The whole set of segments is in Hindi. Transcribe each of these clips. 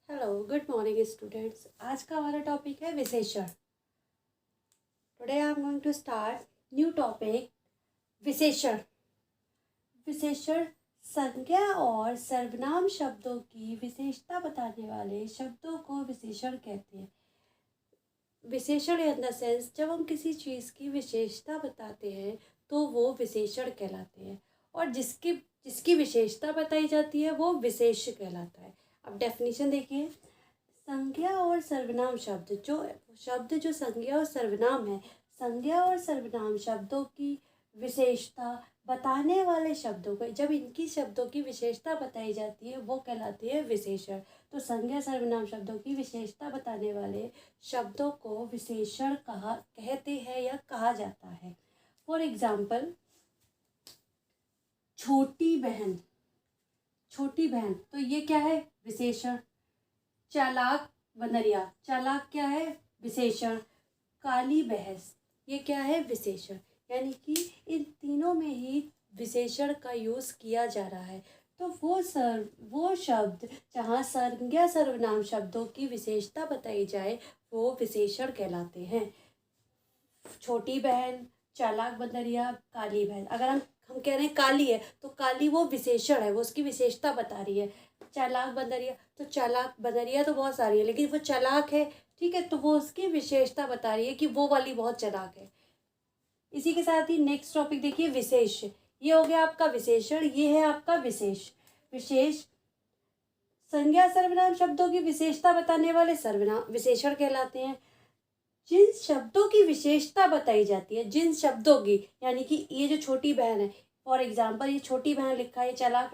Hello good morning students. आज का हमारा टॉपिक है विशेषण। Today I am going to start new topic विशेषण। विशेषण संज्ञा और सर्वनाम शब्दों की विशेषता बताने वाले शब्दों को विशेषण कहते हैं। विशेषण इन द सेंस जब हम किसी चीज़ की विशेषता बताते हैं तो वो विशेषण कहलाते हैं, और जिसकी जिसकी विशेषता बताई जाती है वो विशेष कहलाता है। अब डेफिनेशन देखिए। संज्ञा और सर्वनाम शब्द जो संज्ञा और सर्वनाम है, संज्ञा और सर्वनाम शब्दों की विशेषता बताने वाले शब्दों को, जब इनकी शब्दों की विशेषता बताई जाती है वो कहलाती है विशेषण। तो संज्ञा सर्वनाम शब्दों की विशेषता बताने वाले शब्दों को विशेषण कहते हैं या कहा जाता है। फॉर एग्जाम्पल, छोटी बहन। छोटी बहन तो ये क्या है? विशेषण। चालाक वनरिया, चालाक क्या है? विशेषण। काली भैंस, ये क्या है? विशेषण। यानी कि इन तीनों में ही विशेषण का यूज़ किया जा रहा है। तो वो शब्द जहाँ संज्ञा सर्वनाम शब्दों की विशेषता बताई जाए वो विशेषण कहलाते हैं। छोटी बहन, चालाक बंदरिया, काली भैंस। अगर हम कह रहे हैं काली है तो काली वो विशेषण है, वो उसकी विशेषता बता रही है। चालाक बंदरिया, तो चालाक बंदरिया तो बहुत सारी है लेकिन वो चालाक है, ठीक है, तो वो उसकी विशेषता बता रही है कि वो वाली बहुत चालाक है। इसी के साथ ही नेक्स्ट टॉपिक देखिए, विशेष। ये हो गया आपका विशेषण, ये है आपका विशेष। विशेष संज्ञा सर्वनाम शब्दों की विशेषता बताने वाले सर्वनाम विशेषण कहलाते हैं। जिन शब्दों की विशेषता बताई जाती है, जिन शब्दों की, यानी कि ये जो छोटी बहन है, फॉर एग्जाम्पल ये छोटी बहन लिखा है, चालाक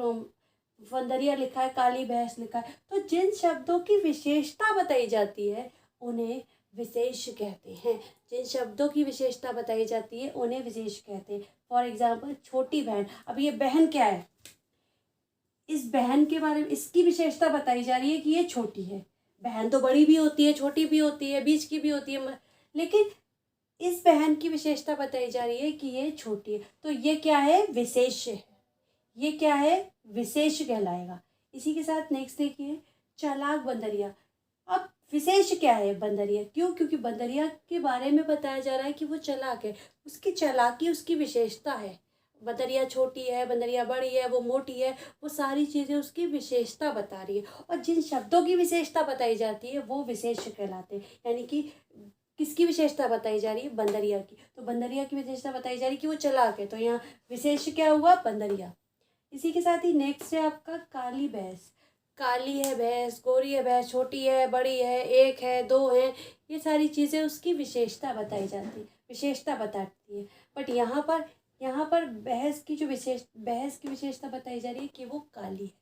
वंदरिया लिखा है, काली भैंस लिखा है, तो जिन शब्दों की विशेषता बताई जाती है उन्हें विशेष कहते हैं। जिन शब्दों की विशेषता बताई जाती है उन्हें विशेष कहते हैं। फॉर एग्जाम्पल छोटी बहन, अब ये बहन क्या है? इस बहन के बारे में इसकी विशेषता बताई जा रही है कि ये छोटी है। बहन तो बड़ी भी होती है, छोटी भी होती है, बीच की भी होती है, लेकिन इस बहन की विशेषता बताई जा रही है कि ये छोटी है, तो ये क्या है? विशेष है। ये क्या है? विशेष कहलाएगा। इसी के साथ नेक्स्ट देखिए, चालाक बंदरिया। अब विशेष क्या है बंदरिया? क्यों? क्योंकि बंदरिया के बारे में बताया जा रहा है कि वो चालाक है, उसकी चालाकी उसकी विशेषता है। बंदरिया छोटी है, बंदरिया बड़ी है, वो मोटी है, वो सारी चीज़ें उसकी विशेषता बता रही है। और जिन शब्दों की विशेषता बताई जाती है वो विशेष कहलाते हैं। यानी कि किसकी विशेषता बताई जा रही है? बंदरिया की। तो बंदरिया की विशेषता बताई जा रही है कि वो चालाक है, तो यहाँ विशेष क्या हुआ? बंदरिया। इसी के साथ ही नेक्स्ट है आपका काली भैंस। काली है भैंस, गोरी है भैंस, छोटी है, बड़ी है, एक है, दो है, ये सारी चीज़ें उसकी विशेषता बताई जाती है, विशेषता बताती है। बट यहाँ पर भैंस की विशेषता बताई जा रही है कि वो काली है।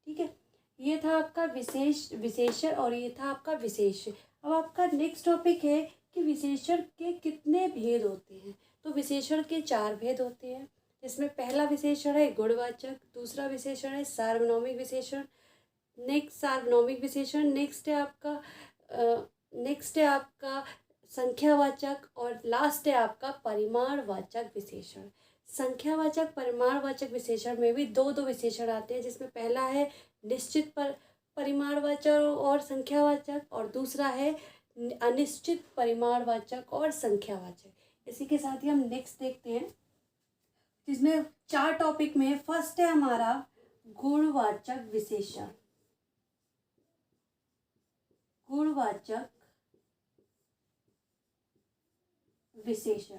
ठीक है, ये था आपका विशेषण और ये था आपका विशेष। अब आपका नेक्स्ट टॉपिक है कि विशेषण के कितने भेद होते हैं। तो विशेषण के 4 भेद होते हैं, जिसमें पहला विशेषण है गुणवाचक, दूसरा विशेषण है सार्वभौमिक विशेषण, नेक्स्ट है आपका संख्यावाचक, और लास्ट है आपका परिमाणवाचक विशेषण। संख्यावाचक परिमाणवाचक विशेषण में भी दो दो विशेषण आते हैं, जिसमें पहला है निश्चित परिमाणवाचक और संख्यावाचक, और दूसरा है अनिश्चित परिमाणवाचक और संख्यावाचक। इसी के साथ ही हम नेक्स्ट देखते हैं, जिसमें 4 टॉपिक में फर्स्ट है हमारा गुणवाचक विशेषण। गुणवाचक विशेषण।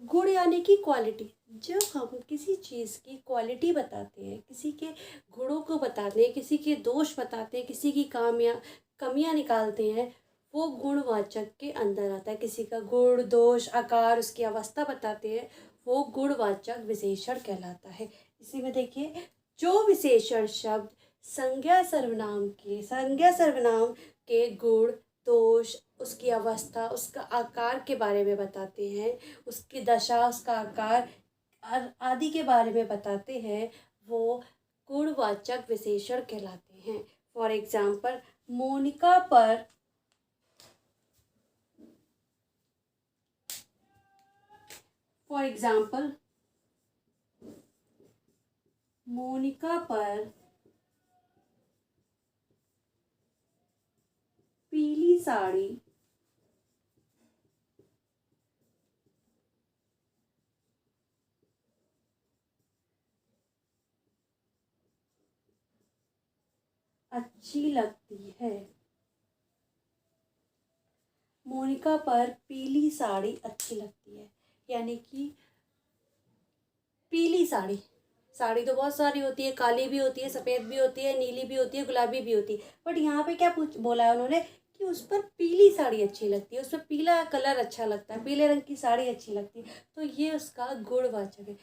गुण यानी कि क्वालिटी। जब हम किसी चीज़ की क्वालिटी बताते हैं, किसी के गुणों को बताते हैं, किसी के दोष बताते हैं, किसी की कमियां निकालते हैं, वो गुणवाचक के अंदर आता है। किसी का गुण, दोष, आकार, उसकी अवस्था बताते हैं, वो गुणवाचक विशेषण कहलाता है। इसी में देखिए, जो विशेषण शब्द संज्ञा सर्वनाम के गुण, दोष, उसकी अवस्था, उसका आकार के बारे में बताते हैं, उसकी दशा, उसका आकार आदि के बारे में बताते हैं, वो गुणवाचक विशेषण कहलाते हैं। फॉर एग्जाम्पल, मोनिका पर मोनिका पर पीली साड़ी अच्छी लगती है। मोनिका पर पीली साड़ी अच्छी लगती है, यानी कि पीली साड़ी, साड़ी तो बहुत सारी होती है, काली भी होती है, सफ़ेद भी होती है, नीली भी होती है, गुलाबी भी होती है, बट यहाँ पे क्या पूछ बोला है उन्होंने कि उस पर पीली साड़ी अच्छी लगती है, उस पर पीला कलर अच्छा लगता है, पीले रंग की साड़ी अच्छी लगती है। तो ये उसका गुणवाचक है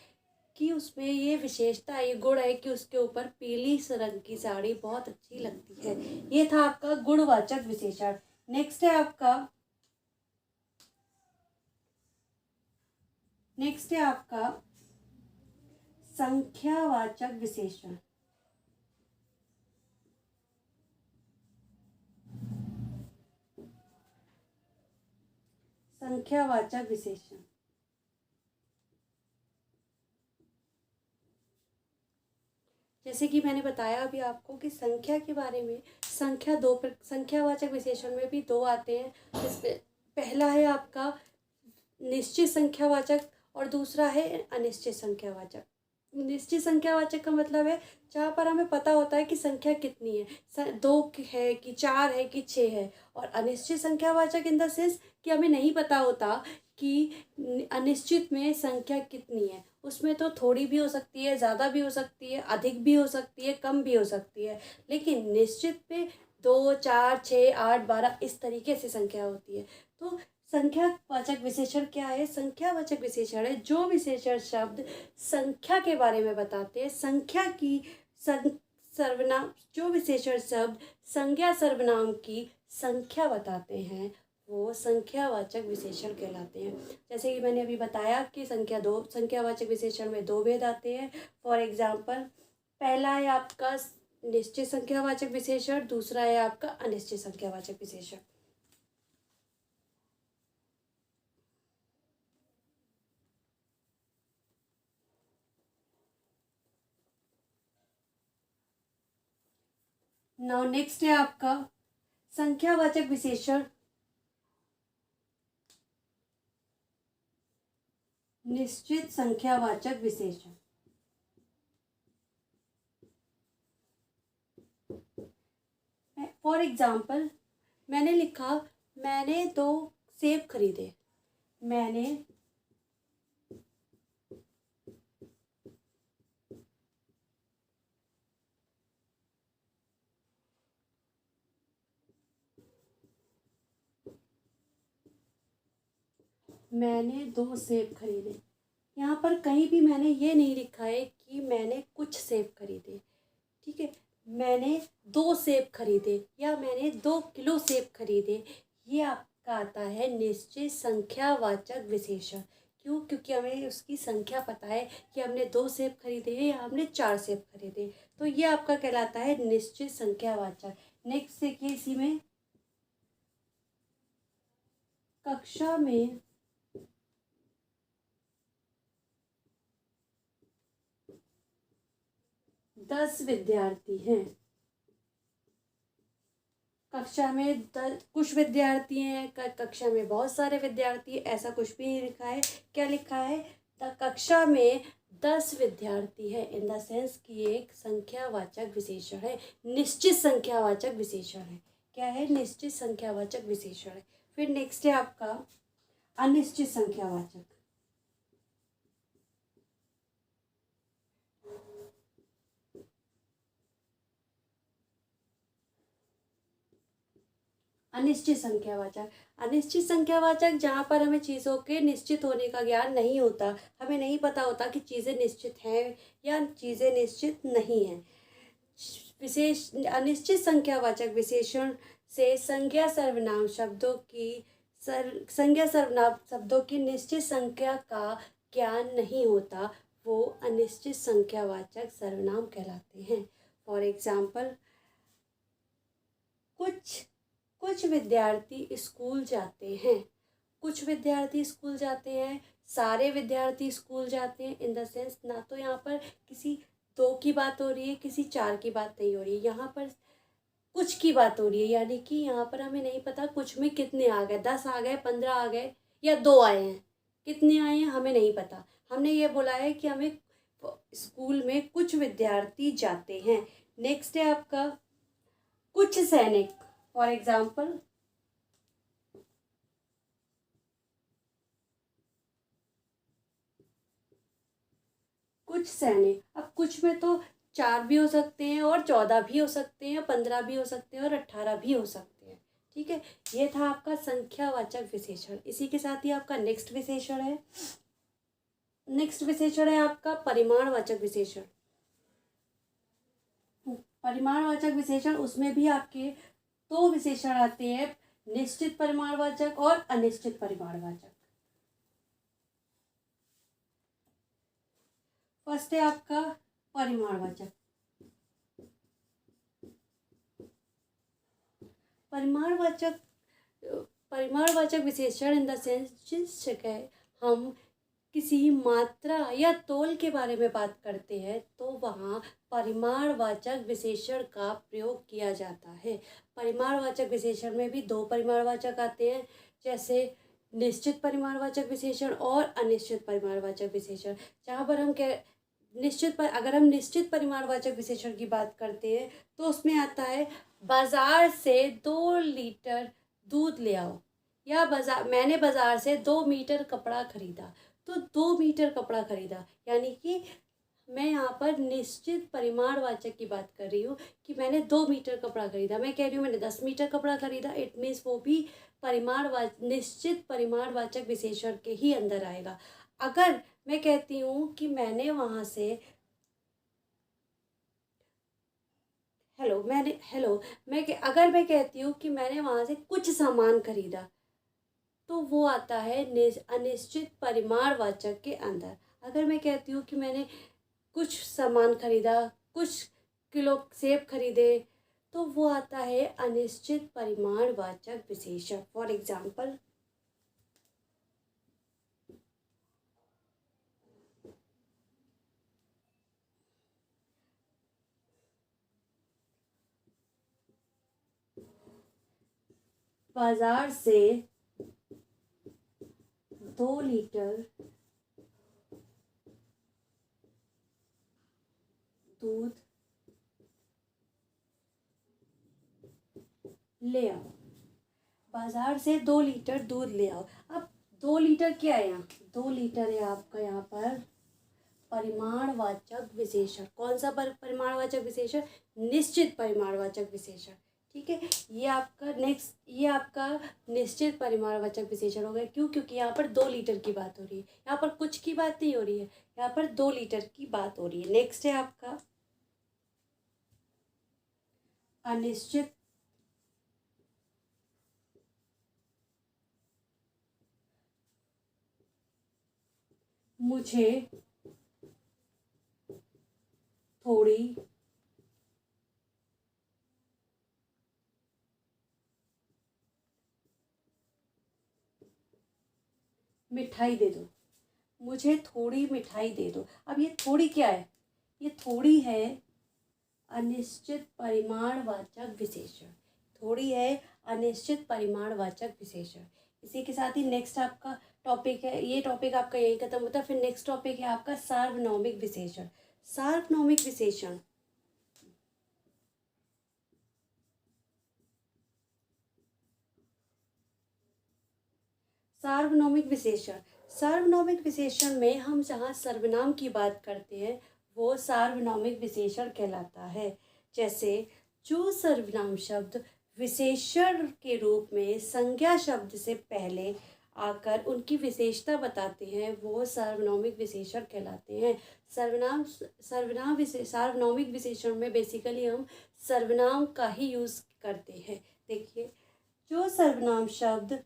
कि उसमें ये विशेषता है, ये गुण है कि उसके ऊपर पीली रंग की साड़ी बहुत अच्छी लगती है। ये था आपका गुणवाचक विशेषण। नेक्स्ट है आपका संख्यावाचक विशेषण। संख्यावाचक विशेषण जैसे कि मैंने बताया अभी आपको कि संख्या के बारे में, संख्यावाचक विशेषण में भी दो आते हैं। जिसमें पहला है आपका निश्चित संख्यावाचक और दूसरा है अनिश्चित संख्यावाचक। निश्चित संख्यावाचक का मतलब है जहाँ पर हमें पता होता है कि संख्या कितनी है, दो है कि चार है कि छः है। और अनिश्चित संख्यावाचक इन द सेंस कि हमें नहीं पता होता कि अनिश्चित में संख्या कितनी है, उसमें तो थोड़ी भी हो सकती है, ज़्यादा भी हो सकती है, अधिक भी हो सकती है, कम भी हो सकती है। लेकिन निश्चित में 2, 4, 6, 8, 12 इस तरीके से संख्या होती है। तो संख्यावाचक विशेषण क्या है? संख्यावाचक विशेषण है जो विशेषण शब्द संख्या के बारे में बताते हैं, संख्या की सर्वनाम, जो विशेषण शब्द संज्ञा सर्वनाम की संख्या बताते हैं वो संख्यावाचक विशेषण कहलाते हैं। जैसे कि मैंने अभी बताया कि संख्यावाचक विशेषण में दो भेद आते हैं। फॉर एग्जाम्पल, पहला है आपका निश्चित संख्यावाचक विशेषण, दूसरा है आपका अनिश्चित संख्यावाचक विशेषण। नाउ नेक्स्ट है आपका संख्यावाचक विशेषण निश्चित संख्यावाचक विशेषण। फॉर एग्जाम्पल, मैंने लिखा मैंने 2 सेब खरीदे। मैंने मैंने 2 सेब खरीदे। यहाँ पर कहीं भी मैंने ये नहीं लिखा है कि मैंने कुछ सेब खरीदे, ठीक है। मैंने 2 सेब खरीदे या मैंने 2 किलो सेब खरीदे, ये आपका आता है निश्चित संख्यावाचक विशेषण। क्यों? क्योंकि हमें उसकी संख्या पता है कि हमने 2 सेब खरीदे हैं या हमने 4 सेब खरीदे, तो ये आपका कहलाता है निश्चित संख्यावाचक। नेक्स्ट देखिए, इसी में कक्षा में 10 विद्यार्थी हैं। कक्षा में कुछ विद्यार्थी हैं, कक्षा में बहुत सारे विद्यार्थी, ऐसा कुछ भी नहीं लिखा है। क्या लिखा है? कक्षा में 10 विद्यार्थी है, इन द सेंस कि एक संख्यावाचक विशेषण है, निश्चित संख्यावाचक विशेषण है। क्या है? निश्चित संख्यावाचक विशेषण है। फिर नेक्स्ट है आपका अनिश्चित संख्यावाचक। अनिश्चित संख्यावाचक, अनिश्चित संख्यावाचक जहाँ पर हमें चीज़ों के निश्चित होने का ज्ञान नहीं होता, हमें नहीं पता होता कि चीज़ें निश्चित हैं या चीज़ें निश्चित नहीं हैं। विशेष अनिश्चित संख्यावाचक विशेषण से संज्ञा सर्वनाम शब्दों की निश्चित संख्या का ज्ञान नहीं होता, वो अनिश्चित संख्यावाचक सर्वनाम कहलाते हैं। फॉर एग्जाम्पल, कुछ विद्यार्थी स्कूल जाते हैं। कुछ विद्यार्थी स्कूल जाते हैं, सारे विद्यार्थी स्कूल जाते हैं, इन द सेंस ना तो यहाँ पर किसी दो की बात हो रही है, किसी चार की बात नहीं हो रही है, यहाँ पर कुछ की बात हो रही है, यानी कि यहाँ पर हमें नहीं पता कुछ में कितने आ गए, 10 आ गए, 15 आ गए, या 2 आए हैं, कितने आए हैं हमें नहीं पता। हमने ये बोला है कि हमें स्कूल में कुछ विद्यार्थी जाते हैं। नेक्स्ट है आपका कुछ सैनिक। फॉर एग्जाम्पल, कुछ सैनिक। अब कुछ में तो 4 भी हो सकते हैं, और 14 भी हो सकते हैं, 15 भी हो सकते हैं, और 18 भी हो सकते हैं। ठीक है, ये था आपका संख्यावाचक विशेषण। इसी के साथ ही आपका नेक्स्ट विशेषण है, आपका परिमाणवाचक विशेषण। परिमाणवाचक विशेषण, उसमें भी आपके दो विशेषण आते हैं, निश्चित परिमाणवाचक और अनिश्चित परिमाणवाचक। फर्स्ट है आपका परिमाणवाचक। परिमाणवाचक विशेषण इन द सेंस जिस जगह हम किसी मात्रा या तोल के बारे में बात करते हैं तो वहाँ परिमाणवाचक विशेषण का प्रयोग किया जाता है। परिमाणवाचक विशेषण में भी दो परिमाणवाचक आते हैं, जैसे निश्चित परिमाणवाचक विशेषण और अनिश्चित परिमाणवाचक विशेषण। जहाँ पर हम अगर हम निश्चित परिमाणवाचक विशेषण की बात करते हैं तो उसमें आता है बाजार से 2 लीटर दूध ले आओ, या मैंने बाजार से 2 मीटर कपड़ा खरीदा। तो 2 मीटर कपड़ा खरीदा, यानी कि मैं यहाँ पर निश्चित परिमाणवाचक की बात कर रही हूँ कि मैंने 2 मीटर कपड़ा खरीदा। मैं कह रही हूँ मैंने 10 मीटर कपड़ा खरीदा, इट मीन्स वो भी निश्चित परिमाणवाचक विशेषण के ही अंदर आएगा। अगर मैं कहती हूँ कि मैंने वहाँ से अगर मैं कहती हूँ कि मैंने वहाँ से कुछ सामान खरीदा, तो वो आता है अनिश्चित परिमाणवाचक के अंदर। अगर मैं कहती हूँ कि मैंने कुछ सामान खरीदा, कुछ किलो सेब खरीदे, तो वो आता है अनिश्चित परिमाणवाचक विशेषण। फॉर एग्जाम्पल, बाजार से 2 लीटर दूध ले आओ। बाजार से 2 लीटर दूध ले आओ। अब 2 लीटर क्या है यहाँ? 2 लीटर है आपका यहाँ पर परिमाणवाचक विशेषण। कौन सा परिमाणवाचक विशेषण? निश्चित परिमाणवाचक विशेषण। ठीक है, ये आपका निश्चित परिमाणवाचक विशेषण हो गया। क्यों? क्योंकि यहाँ पर 2 लीटर की बात हो रही है, यहाँ पर कुछ की बात नहीं हो रही है, यहाँ पर 2 लीटर की बात हो रही है। नेक्स्ट है आपका अनिश्चित मुझे थोड़ी मिठाई दे दो। मुझे थोड़ी मिठाई दे दो। अब ये थोड़ी क्या है? ये थोड़ी है अनिश्चित परिमाणवाचक विशेषण। थोड़ी है अनिश्चित परिमाणवाचक विशेषण। इसी के साथ ही नेक्स्ट आपका टॉपिक है, ये टॉपिक आपका यही खत्म होता है। फिर नेक्स्ट टॉपिक है आपका सार्वभौमिक विशेषण। सार्वभौमिक विशेषण सार्वभौमिक विशेषण में हम जहाँ सर्वनाम की बात करते हैं वो सार्वभौमिक विशेषण कहलाता है। जैसे जो सर्वनाम शब्द विशेषण के रूप में संज्ञा शब्द से पहले आकर उनकी विशेषता बताते हैं वो सार्वभौमिक विशेषण कहलाते हैं। सार्वभौमिक विशेषण में बेसिकली हम सर्वनाम का ही यूज़ करते हैं। देखिए, जो सर्वनाम शब्द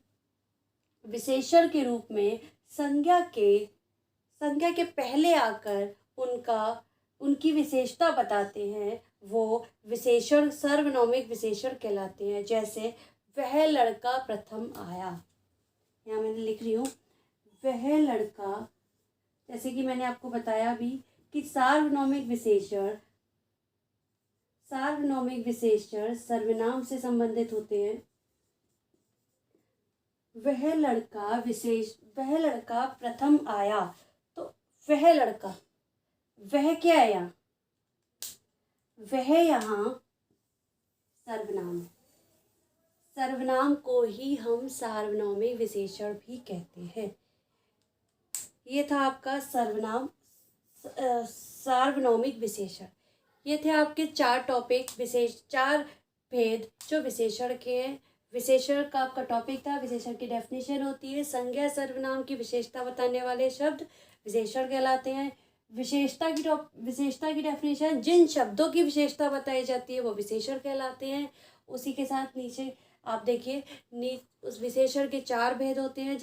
विशेषण के रूप में संज्ञा के पहले आकर उनकी विशेषता बताते हैं वो विशेषण सार्वभौमिक विशेषण कहलाते हैं। जैसे वह लड़का प्रथम आया, यहाँ मैंने लिख रही हूँ वह लड़का, जैसे कि मैंने आपको बताया भी कि सार्वभौमिक विशेषण सर्वनाम से संबंधित होते हैं। वह लड़का प्रथम आया, तो वह लड़का, वह क्या है यहाँ? वह यहाँ सर्वनाम है। सर्वनाम को ही हम सार्वभौमिक विशेषण भी कहते हैं। ये था आपका सार्वभौमिक विशेषण। ये थे आपके 4 टॉपिक, 4 भेद जो विशेषण के हैं। विशेषण का आपका टॉपिक था। विशेषण की डेफिनेशन होती है, संज्ञा सर्वनाम की विशेषता बताने वाले शब्द विशेषण कहलाते हैं। विशेषता की डेफिनेशन, जिन शब्दों की विशेषता बताई जाती है वो विशेषण कहलाते हैं। उसी के साथ नीचे आप देखिए, उस विशेषण के 4 भेद होते हैं।